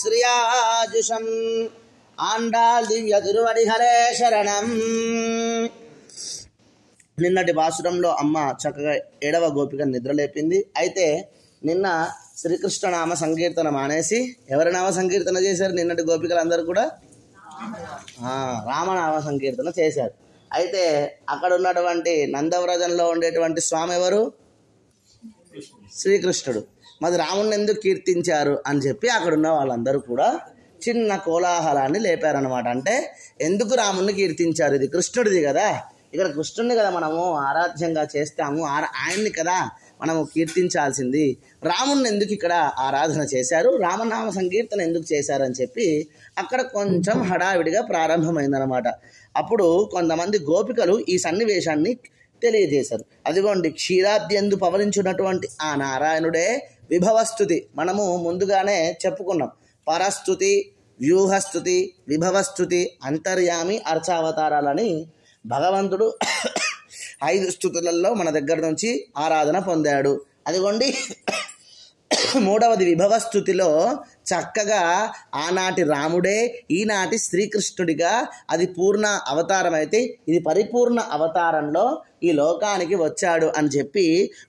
శ్రీయాజుషం ఆండాల్ దివ్య తిరువడిహరే శరణం. నిన్నటి భాసురంలో అమ్మ చక్కగా 7వ గోపిక నిద్రలేపింది. అయితే నిన్న శ్రీకృష్ణ నామ సంకీర్తన మానేసి ఎవరి నామ సంకీర్తన చేశారు? నిన్నటి గోపికలందరూ కూడా రామనామ సంకీర్తన చేశారు. అయితే అక్కడ ఉన్నటువంటి నందవ్రజంలో ఉండేటువంటి స్వామి ఎవరు? శ్రీకృష్ణుడు. మరి రాముడిని ఎందుకు కీర్తించారు అని చెప్పి అక్కడున్న వాళ్ళందరూ కూడా చిన్న కోలాహలాన్ని లేపారనమాట. అంటే ఎందుకు రాముడిని కీర్తించారు? ఇది కృష్ణుడిది కదా, ఇక్కడ కృష్ణుడిని కదా మనము ఆరాధ్యంగా చేస్తాము, ఆయన్ని కదా మనము కీర్తించాల్సింది. రాముడిని ఎందుకు ఇక్కడ ఆరాధన చేశారు, రామనామ సంకీర్తన ఎందుకు చేశారని చెప్పి అక్కడ కొంచెం హడావిడిగా ప్రారంభమైందనమాట. అప్పుడు కొంతమంది గోపికలు ఈ సన్నివేశాన్ని తెలియజేశారు. అదిగోండి, క్షీరాద్యందు పవలించున్నటువంటి ఆ నారాయణుడే విభవస్తుతి. మనము ముందుగానే చెప్పుకున్నాం. పరస్తుతి, వ్యూహస్తుతి, విభవస్తుతి, అంతర్యామి, అర్చావతారాలని భగవంతుడు 5 స్తుతులలో మన దగ్గర నుంచి ఆరాధన పొందాడు. అదిగోండి, 3వది విభవస్తుతిలో చక్కగా ఆనాటి రాముడే ఈనాటి శ్రీకృష్ణుడిగా అది పూర్ణ అవతారం అయితే ఇది పరిపూర్ణ అవతారంలో ఈ లోకానికి వచ్చాడు అని చెప్పి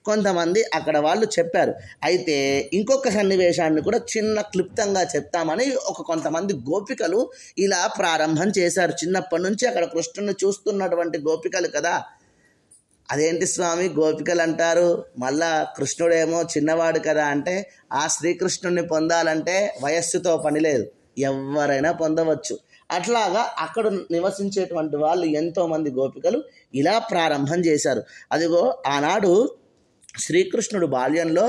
కొంతమంది అక్కడ వాళ్ళు చెప్పారు. అయితే ఇంకొక సన్నివేశాన్ని కూడా చిన్న క్లుప్తంగా చెప్తామని కొంతమంది గోపికలు ఇలా ప్రారంభం చేశారు. చిన్నప్పటి నుంచి అక్కడ కృష్ణుని చూస్తున్నటువంటి గోపికలు కదా. అదేంటి స్వామి గోపికలు అంటారు, మళ్ళా కృష్ణుడేమో చిన్నవాడు కదా అంటే, ఆ శ్రీకృష్ణుడిని పొందాలంటే వయస్సుతో పని లేదు, ఎవరైనా పొందవచ్చు. అట్లాగా అక్కడ నివసించేటువంటి వాళ్ళు ఎంతోమంది గోపికలు ఇలా ప్రారంభం చేశారు. అదిగో ఆనాడు శ్రీకృష్ణుడు బాల్యంలో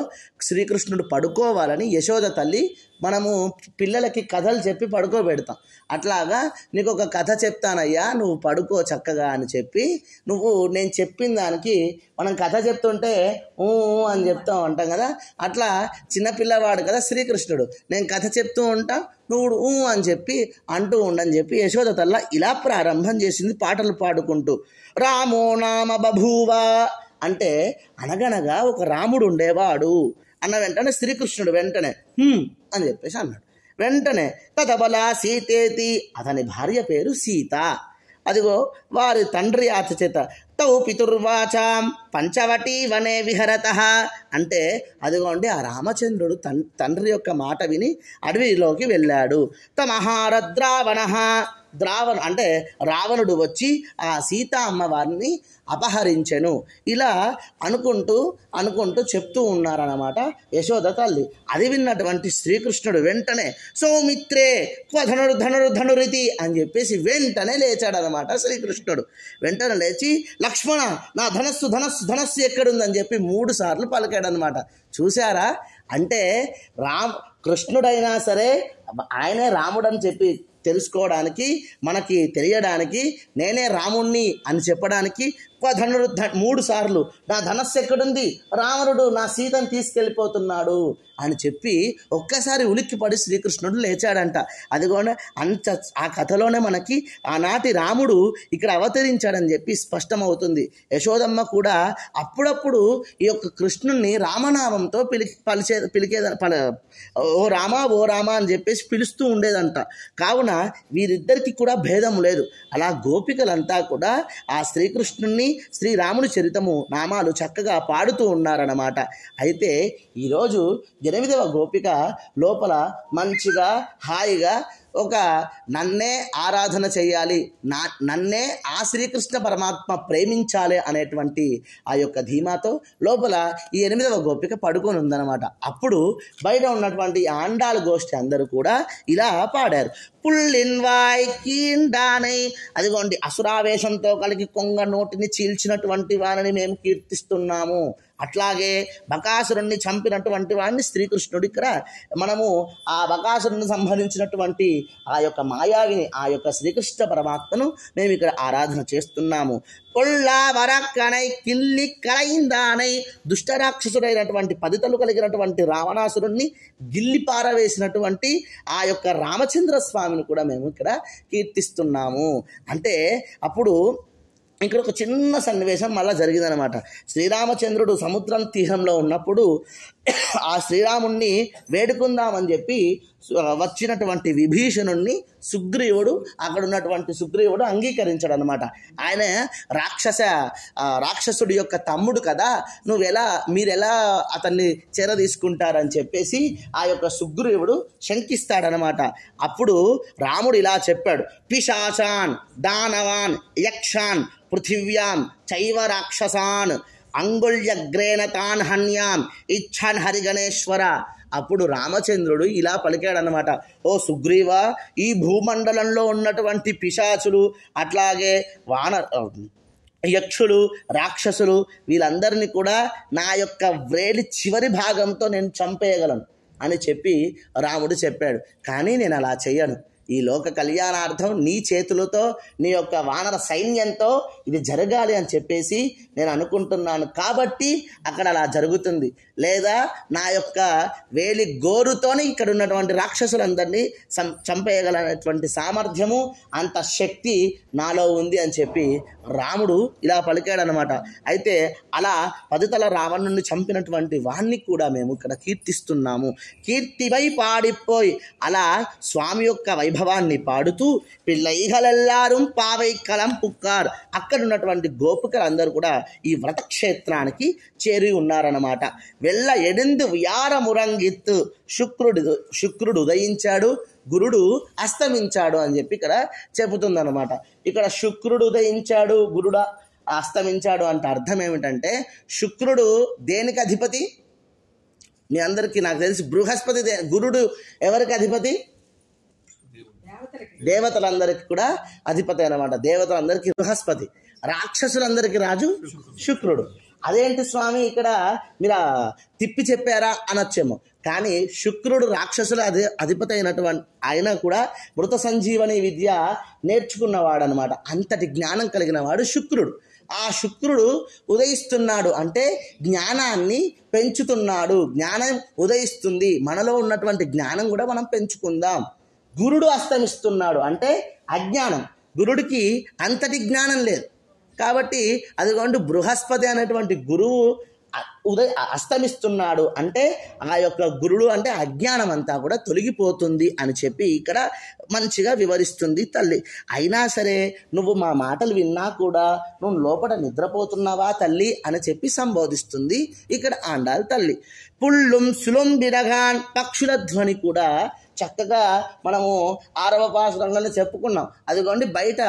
శ్రీకృష్ణుడు పడుకోవాలని యశోద తల్లి మనము పిల్లలకి కథలు చెప్పి పడుకోబెడతాం. అట్లాగా నీకు ఒక కథ చెప్తానయ్యా, నువ్వు పడుకో చక్కగా అని చెప్పి నేను చెప్పిన దానికి మనం కథ చెప్తుంటే అని చెప్తాం అంటాం కదా. అట్లా చిన్నపిల్లవాడు కదా శ్రీకృష్ణుడు, నేను కథ చెప్తూ ఉంటా, నువ్వు అని చెప్పి అంటూ ఉండని చెప్పి యశోద తల్ల ఇలా ప్రారంభం చేసింది పాటలు పాడుకుంటూ. రామో నామ బభూవా అంటే అనగనగా ఒక రాముడు ఉండేవాడు అన్న వెంటనే శ్రీకృష్ణుడు వెంటనే అని చెప్పేసి అన్నాడు. వెంటనే తదబల సీతేతి, అతని భార్య పేరు సీత. అదిగో వారి తండ్రి ఆచచేత తౌ పితుర్వాచాం పంచవటీ వనే విహరత అంటే అదిగోండి ఆ రామచంద్రుడు తండ్రి యొక్క మాట విని అడవిలోకి వెళ్ళాడు. తమహారద్రావణ, ద్రావణ అంటే రావణుడు వచ్చి ఆ సీతా అమ్మవారిని అపహరించెను. ఇలా అనుకుంటూ చెప్తూ ఉన్నారన్నమాట యశోద తల్లి. అది విన్నటువంటి శ్రీకృష్ణుడు వెంటనే సౌమిత్రే ధనురితి అని చెప్పేసి వెంటనే లేచాడనమాట. శ్రీకృష్ణుడు వెంటనే లేచి లక్ష్మణ నా ధనస్సు ఎక్కడుందని చెప్పి 3 సార్లు పలికాడనమాట. చూశారా? అంటే కృష్ణుడైనా సరే ఆయనే రాముడని చెప్పి తెలుసుకోవడానికి, మనకి తెలియడానికి, నేనే రాముణ్ణి అని చెప్పడానికి 3 సార్లు నా ధనస్సు ఎక్కడుంది, రావణుడు నా సీతను తీసుకెళ్ళిపోతున్నాడు అని చెప్పి ఒక్కసారి ఉలిక్కిపడి శ్రీకృష్ణుడు లేచాడంట. అదిగోండి ఆ కథలోనే మనకి ఆనాటి రాముడు ఇక్కడ అవతరించాడని చెప్పి స్పష్టమవుతుంది. యశోదమ్మ కూడా అప్పుడప్పుడు ఈ యొక్క కృష్ణుణ్ణి రామనామంతో ఓ రామ అని చెప్పేసి పిలుస్తూ ఉండేదంట. కావున వీరిద్దరికి కూడా భేదం లేదు. అలా గోపికలంతా కూడా ఆ శ్రీకృష్ణుణ్ణి శ్రీరాముని చరితము నామాలు చక్కగా పాడుతూ ఉన్నారన్నమాట. అయితే ఈరోజు 8వ గోపిక లోపల మంచిగా హాయిగా ఒక నన్నే ఆరాధన చేయాలి, నన్నే ఆ శ్రీకృష్ణ పరమాత్మ ప్రేమించాలి అనేటువంటి ఆ యొక్క ధీమాతో లోపల ఈ 8వ గోపిక పడుకొని ఉందన్నమాట. అప్పుడు బయట ఉన్నటువంటి ఆండాళ్ గోష్ఠి అందరూ కూడా ఇలా పాడారు. పుల్లిన్వాయ్ కీండానై, అదిగోండి అసురావేశంతో కలిగి కొంగ నోటిని చీల్చినటువంటి వారిని మేము కీర్తిస్తున్నాము. అట్లాగే బకాసురుణ్ణి చంపినటువంటి వాడిని శ్రీకృష్ణుడు ఇక్కడ మనము ఆ బకాసురుణ్ణి సంహరించినటువంటి ఆ యొక్క మాయావిని ఆ యొక్క శ్రీకృష్ణ పరమాత్మను మేము ఇక్కడ ఆరాధన చేస్తున్నాము. కొల్లా వరక్కనై కిల్లి కలయిందానై, దుష్టరాక్షసుడైనటువంటి 10 తలలు కలిగినటువంటి రావణాసురుణ్ణి గిల్లి పారవేసినటువంటి ఆ యొక్క రామచంద్ర స్వామిని కూడా మేము ఇక్కడ కీర్తిస్తున్నాము. అంటే అప్పుడు ఇక్కడ ఒక చిన్న సన్నివేశం మళ్ళీ జరిగిందనమాట. శ్రీరామచంద్రుడు సముద్రం తీరంలో ఉన్నప్పుడు ఆ శ్రీరాముణ్ణి వేడుకుందామని చెప్పి వచ్చినటువంటి విభీషణుణ్ణి సుగ్రీవుడు అక్కడ ఉన్నటువంటి సుగ్రీవుడు అంగీకరించాడు అనమాట. ఆయన రాక్షసుడి యొక్క తమ్ముడు కదా, మీరెలా అతన్ని చెర తీసుకుంటారని చెప్పేసి ఆ యొక్క సుగ్రీవుడు శంకిస్తాడనమాట. అప్పుడు రాముడు ఇలా చెప్పాడు, పిశాచాన్ దానవాన్ యక్షాన్ పృథివ్యాం చైవ రాక్షసాన్ అంగుళ్యగ్రేణ తాన్ హన్యాం ఇచ్ఛాన్ హరిగణేశ్వర. అప్పుడు రామచంద్రుడు ఇలా పలికాడనమాట, ఓ సుగ్రీవ, ఈ భూమండలంలో ఉన్నటువంటి పిశాచులు అట్లాగే యక్షులు రాక్షసులు వీళ్ళందరినీ కూడా నా యొక్క వ్రేలి చివరి భాగంతో నేను చంపేయగలను అని చెప్పి రాముడు చెప్పాడు. కానీ నేను అలా చెయ్యను. ఈ లోక కళ్యాణార్థం నీ చేతులతో నీ యొక్క వానర సైన్యంతో ఇది జరగాలి అని చెప్పేసి నేను అనుకుంటున్నాను, కాబట్టి అక్కడ అలా జరుగుతుంది. లేదా నా యొక్క వేలి గోరుతోనే ఇక్కడ ఉన్నటువంటి రాక్షసులందరినీ చంపేయగలనటువంటి సామర్థ్యము అంత శక్తి నాలో ఉంది అని చెప్పి రాముడు ఇలా పలికాడనమాట. అయితే అలా 10 తల రావణుని చంపినటువంటి వాణ్ణి కూడా మేము ఇక్కడ కీర్తిస్తున్నాము. కీర్తివై పాడిపోయి అలా స్వామి యొక్క వైభవాన్ని పాడుతూ పిల్లైగలెల్లారు పావై కలం పుక్కారు. అక్కడ ఉన్నటువంటి గోపికలందరూ కూడా ఈ వ్రతక్షేత్రానికి చేరి ఉన్నారన్నమాట. వెళ్ళ ఎడిందు వ్యారమురంగిత్తు శుక్రుడు ఉదయించాడు, గురుడు అస్తమించాడు అని చెప్పి ఇక్కడ చెబుతుందన్నమాట. ఇక్కడ శుక్రుడు ఉదయించాడు, గురుడు అస్తమించాడు అంటే అర్థం ఏమిటంటే, శుక్రుడు దేనికి అధిపతి? మీ అందరికీ నాకు తెలిసి బృహస్పతి. గురుడు ఎవరికి అధిపతి? దేవతలందరికీ కూడా అధిపతి అన్నమాట. దేవతలందరికీ బృహస్పతి, రాక్షసులందరికీ రాజు శుక్రుడు. అదేంటి స్వామి ఇక్కడ మీరు తిప్పి చెప్పారా అనొచ్చేమో, కానీ శుక్రుడు రాక్షసుల అధిపతి అయినటువంటి ఆయన కూడా మృత సంజీవని విద్య నేర్చుకున్నవాడు అనమాట. అంతటి జ్ఞానం కలిగిన వాడు శుక్రుడు. ఆ శుక్రుడు ఉదయిస్తున్నాడు అంటే జ్ఞానాన్ని పెంచుతున్నాడు. జ్ఞానం ఉదయిస్తుంది, మనలో ఉన్నటువంటి జ్ఞానం కూడా మనం పెంచుకుందాం. గురుడు అస్తమిస్తున్నాడు అంటే అజ్ఞానం. గురుడికి అంతటి జ్ఞానం లేదు కాబట్టి అదిగోండి బృహస్పతి అనేటువంటి గురువు అస్తమిస్తున్నాడు అంటే ఆ యొక్క గురుడు అంటే అజ్ఞానం అంతా కూడా తొలగిపోతుంది అని చెప్పి ఇక్కడ మంచిగా వివరిస్తుంది తల్లి. అయినా సరే నువ్వు మా మాటలు విన్నా కూడా నువ్వు లోపల నిద్రపోతున్నావా తల్లి అని చెప్పి సంబోధిస్తుంది ఇక్కడ ఆండాల్ తల్లి. పుళ్ళుం సులుం బిరగాన్ పక్షుల ధ్వని కూడా చక్కగా మనము 6వ పాసురంలో చెప్పుకున్నాం. అదిగోండి బయట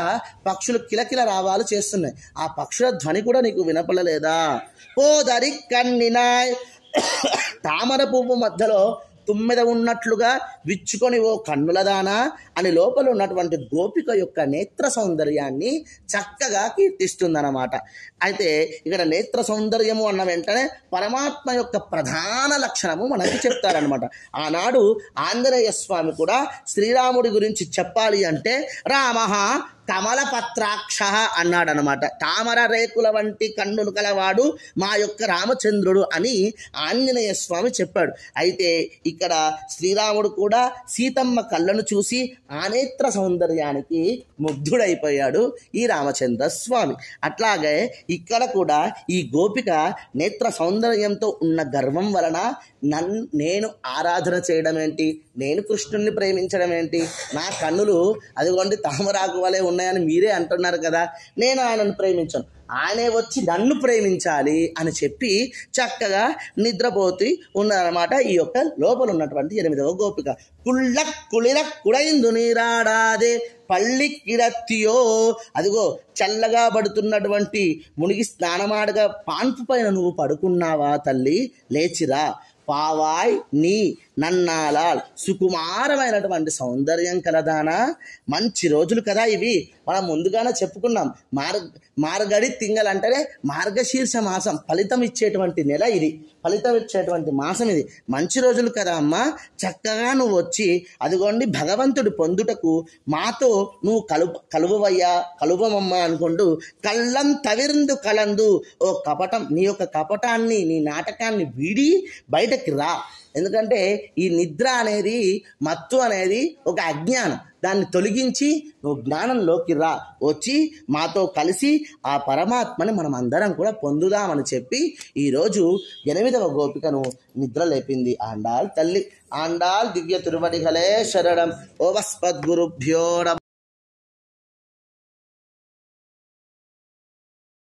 పక్షులు కిలకిల రావాలు చేస్తున్నాయి. ఆ పక్షుల ధ్వని కూడా నీకు వినపడలేదా? పోదరి కన్నినాయ్ తామర పువ్వు మధ్యలో తుమ్మెద ఉన్నట్లుగా విచ్చుకొని ఓ కన్నులదానా అని లోపల ఉన్నటువంటి గోపిక యొక్క నేత్ర సౌందర్యాన్ని చక్కగా కీర్తిస్తుందన్నమాట. అయితే ఇక్కడ నేత్ర సౌందర్యము అన్న వెంటనే పరమాత్మ యొక్క ప్రధాన లక్షణము మనకి చెప్తారనమాట. ఆనాడు ఆంజనేయ స్వామి కూడా శ్రీరాముడి గురించి చెప్పాలి అంటే రామః కమలపత్రాక్ష అన్నాడనమాట. తామర రేకుల వంటి కన్నులు కలవాడు మా యొక్క రామచంద్రుడు అని ఆంజనేయ స్వామి చెప్పాడు. అయితే ఇక్కడ శ్రీరాముడు కూడా సీతమ్మ కళ్ళను చూసి ఆ నేత్ర సౌందర్యానికి ముగ్ధుడైపోయాడు ఈ రామచంద్ర స్వామి. అట్లాగే ఇక్కడ కూడా ఈ గోపిక నేత్ర సౌందర్యంతో ఉన్న గర్వం వలన నేను ఆరాధన చేయడం ఏంటి, నేను కృష్ణుణ్ణి ప్రేమించడం ఏంటి, నా కన్నులు అదిగోండి తామరాకు వలె ఉన్నాయని మీరే అంటున్నారు కదా, నేను ఆయనను ప్రేమించను, ఆయనే వచ్చి నన్ను ప్రేమించాలి అని చెప్పి చక్కగా నిద్రపోతూ ఉన్నారన్నమాట ఈ యొక్క లోపల ఉన్నటువంటి 8వ గోపిక. కుళ్ళ కుడైందు నీరాడాదే పళ్ళి కిడత్తియో. అదిగో చల్లగా పడుతున్నటువంటి మునిగి స్నానమాడగా పాన్పు పైన నువ్వు పడుకున్నావా తల్లి, లేచిరా. పావాయ్ నీ నన్నాలాల్ సుకుమారమైనటువంటి సౌందర్యం కలదానా. మంచి రోజులు కదా ఇవి, మనం ముందుగానే చెప్పుకున్నాం. మార్గడి తింగల్ అంటేనే మార్గశీర్ష మాసం, ఫలితం ఇచ్చేటువంటి నెల ఇది, ఫలితం ఇచ్చేటువంటి మాసం ఇది. మంచి రోజులు కదా అమ్మా, చక్కగా నువ్వు వచ్చి అదిగోండి భగవంతుడి పొందుటకు మాతో నువ్వు కలువవయ్యా కలువమమ్మా అనుకుంటూ కళ్ళం తవిర్ందు కలందు ఓ కపటం, నీ యొక్క కపటాన్ని నీ నాటకాన్ని వీడి బయటకి రా. ఎందుకంటే ఈ నిద్ర అనేది, మత్తు అనేది ఒక అజ్ఞానం. దాన్ని తొలగించి నువ్వు జ్ఞానంలోకి రా, వచ్చి మాతో కలిసి ఆ పరమాత్మని మనం అందరం కూడా పొందుదామని చెప్పి ఈరోజు 8వ గోపికను నిద్ర లేపింది ఆండాళ్ తల్లి. ఆండాళ్ దివ్య తిరువడిగలే శరణం. ఓ వస్పద్గురుభ్యో నమః.